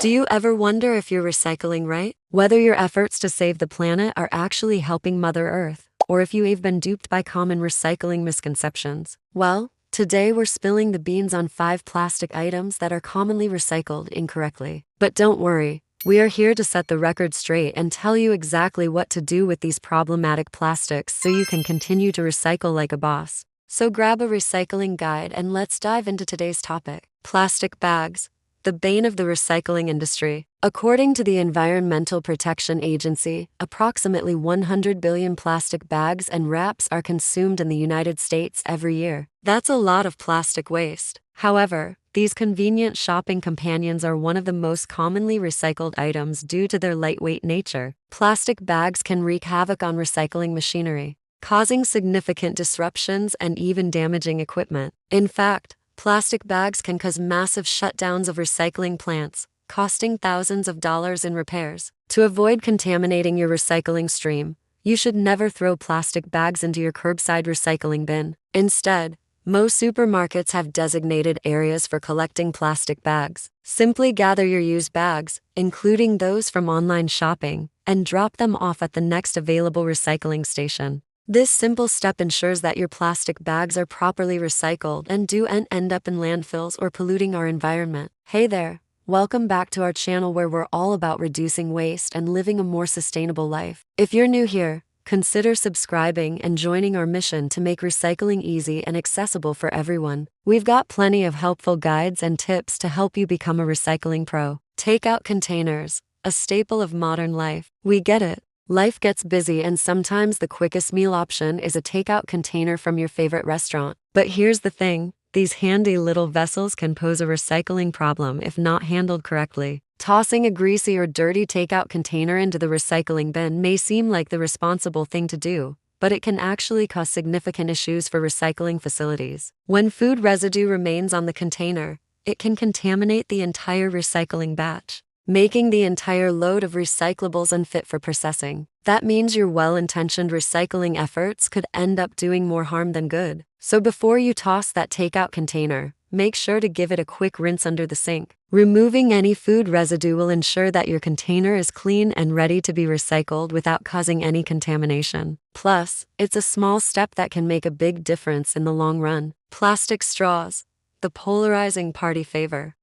Do you ever wonder if you're recycling right? Whether your efforts to save the planet are actually helping Mother Earth, or if you've been duped by common recycling misconceptions? Well, today we're spilling the beans on 5 plastic items that are commonly recycled incorrectly. But don't worry, we are here to set the record straight and tell you exactly what to do with these problematic plastics so you can continue to recycle like a boss. So grab a recycling guide and let's dive into today's topic. Plastic bags, the bane of the recycling industry. According to the Environmental Protection Agency, approximately 100 billion plastic bags and wraps are consumed in the United States every year. That's a lot of plastic waste. However, these convenient shopping companions are one of the most commonly recycled items due to their lightweight nature. Plastic bags can wreak havoc on recycling machinery, causing significant disruptions and even damaging equipment. In fact, plastic bags can cause massive shutdowns of recycling plants, costing thousands of dollars in repairs. To avoid contaminating your recycling stream, you should never throw plastic bags into your curbside recycling bin. Instead, most supermarkets have designated areas for collecting plastic bags. Simply gather your used bags, including those from online shopping, and drop them off at the next available recycling station. This simple step ensures that your plastic bags are properly recycled and don't end up in landfills or polluting our environment. Hey there, welcome back to our channel where we're all about reducing waste and living a more sustainable life. If you're new here, consider subscribing and joining our mission to make recycling easy and accessible for everyone. We've got plenty of helpful guides and tips to help you become a recycling pro. Takeout containers, a staple of modern life. We get it. Life gets busy and sometimes the quickest meal option is a takeout container from your favorite restaurant. But here's the thing, these handy little vessels can pose a recycling problem if not handled correctly. Tossing a greasy or dirty takeout container into the recycling bin may seem like the responsible thing to do, but it can actually cause significant issues for recycling facilities. When food residue remains on the container, it can contaminate the entire recycling batch, making the entire load of recyclables unfit for processing. That means your well-intentioned recycling efforts could end up doing more harm than good. So before you toss that takeout container, make sure to give it a quick rinse under the sink. Removing any food residue will ensure that your container is clean and ready to be recycled without causing any contamination. Plus, it's a small step that can make a big difference in the long run. Plastic straws, the polarizing party favor.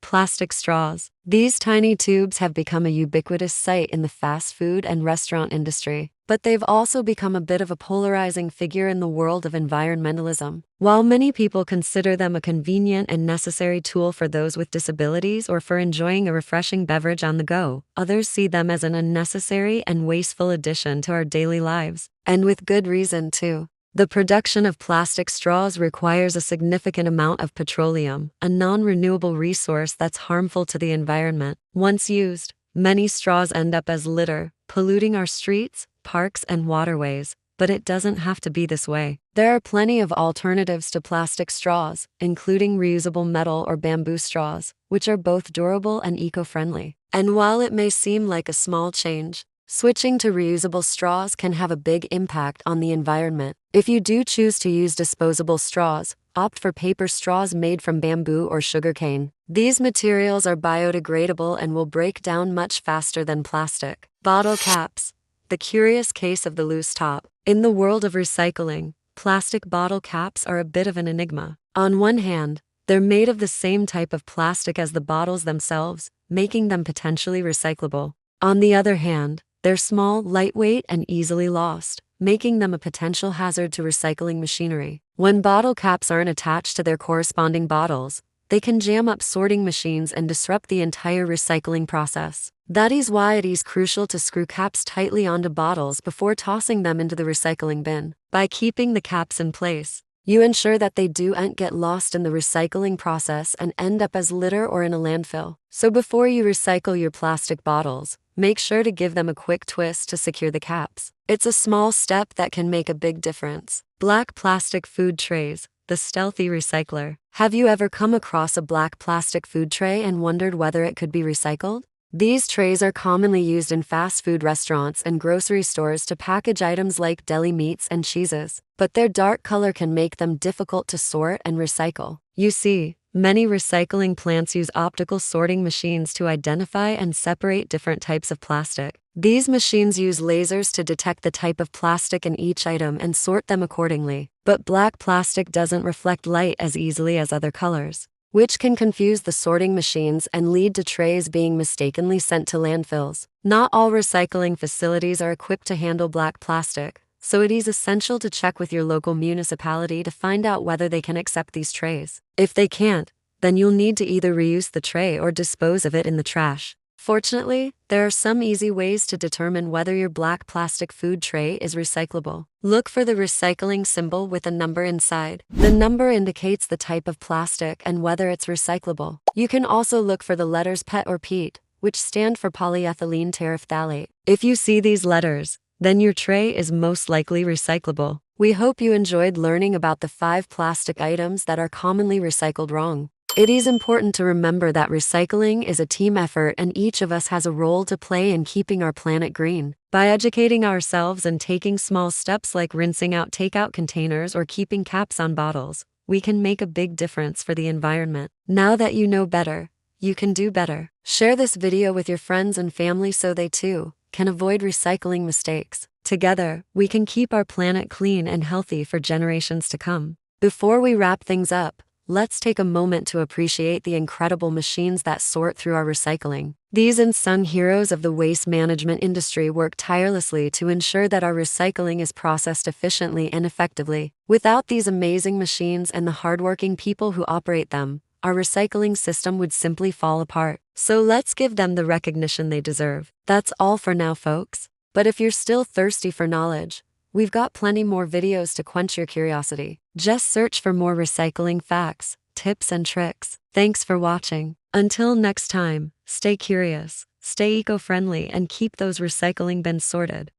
Plastic straws. These tiny tubes have become a ubiquitous sight in the fast food and restaurant industry, but they've also become a bit of a polarizing figure in the world of environmentalism. While many people consider them a convenient and necessary tool for those with disabilities or for enjoying a refreshing beverage on the go, others see them as an unnecessary and wasteful addition to our daily lives. And with good reason, too. The production of plastic straws requires a significant amount of petroleum, a non-renewable resource that's harmful to the environment. Once used, many straws end up as litter, polluting our streets, parks, and waterways. But it doesn't have to be this way. There are plenty of alternatives to plastic straws, including reusable metal or bamboo straws, which are both durable and eco-friendly. And while it may seem like a small change, switching to reusable straws can have a big impact on the environment. If you do choose to use disposable straws, opt for paper straws made from bamboo or sugarcane. These materials are biodegradable and will break down much faster than plastic. Bottle caps, the curious case of the loose top. In the world of recycling, plastic bottle caps are a bit of an enigma. On one hand, they're made of the same type of plastic as the bottles themselves, making them potentially recyclable. On the other hand, they're small, lightweight, and easily lost, making them a potential hazard to recycling machinery. When bottle caps aren't attached to their corresponding bottles, they can jam up sorting machines and disrupt the entire recycling process. That is why it is crucial to screw caps tightly onto bottles before tossing them into the recycling bin. By keeping the caps in place, you ensure that they don't get lost in the recycling process and end up as litter or in a landfill. So before you recycle your plastic bottles, make sure to give them a quick twist to secure the caps. It's a small step that can make a big difference. Black plastic food trays, the stealthy recycler. Have you ever come across a black plastic food tray and wondered whether it could be recycled? These trays are commonly used in fast food restaurants and grocery stores to package items like deli meats and cheeses, but their dark color can make them difficult to sort and recycle. You see, Many recycling plants use optical sorting machines to identify and separate different types of plastic. These machines use lasers to detect the type of plastic in each item and sort them accordingly. But black plastic doesn't reflect light as easily as other colors, which can confuse the sorting machines and lead to trays being mistakenly sent to landfills. Not all recycling facilities are equipped to handle black plastic, so it is essential to check with your local municipality to find out whether they can accept these trays. If they can't, then you'll need to either reuse the tray or dispose of it in the trash. Fortunately, there are some easy ways to determine whether your black plastic food tray is recyclable. Look for the recycling symbol with a number inside. The number indicates the type of plastic and whether it's recyclable. You can also look for the letters PET or PET, which stand for polyethylene terephthalate. If you see these letters, then your tray is most likely recyclable. We hope you enjoyed learning about the 5 plastic items that are commonly recycled wrong. It is important to remember that recycling is a team effort and each of us has a role to play in keeping our planet green. By educating ourselves and taking small steps like rinsing out takeout containers or keeping caps on bottles, we can make a big difference for the environment. Now that you know better, you can do better. Share this video with your friends and family so they too can avoid recycling mistakes. Together, we can keep our planet clean and healthy for generations to come. Before we wrap things up, let's take a moment to appreciate the incredible machines that sort through our recycling. These unsung heroes of the waste management industry work tirelessly to ensure that our recycling is processed efficiently and effectively. Without these amazing machines and the hardworking people who operate them, our recycling system would simply fall apart. So let's give them the recognition they deserve. That's all for now, folks. But if you're still thirsty for knowledge, we've got plenty more videos to quench your curiosity. Just search for more recycling facts, tips, and tricks. Thanks for watching. Until next time, stay curious, stay eco-friendly, and keep those recycling bins sorted.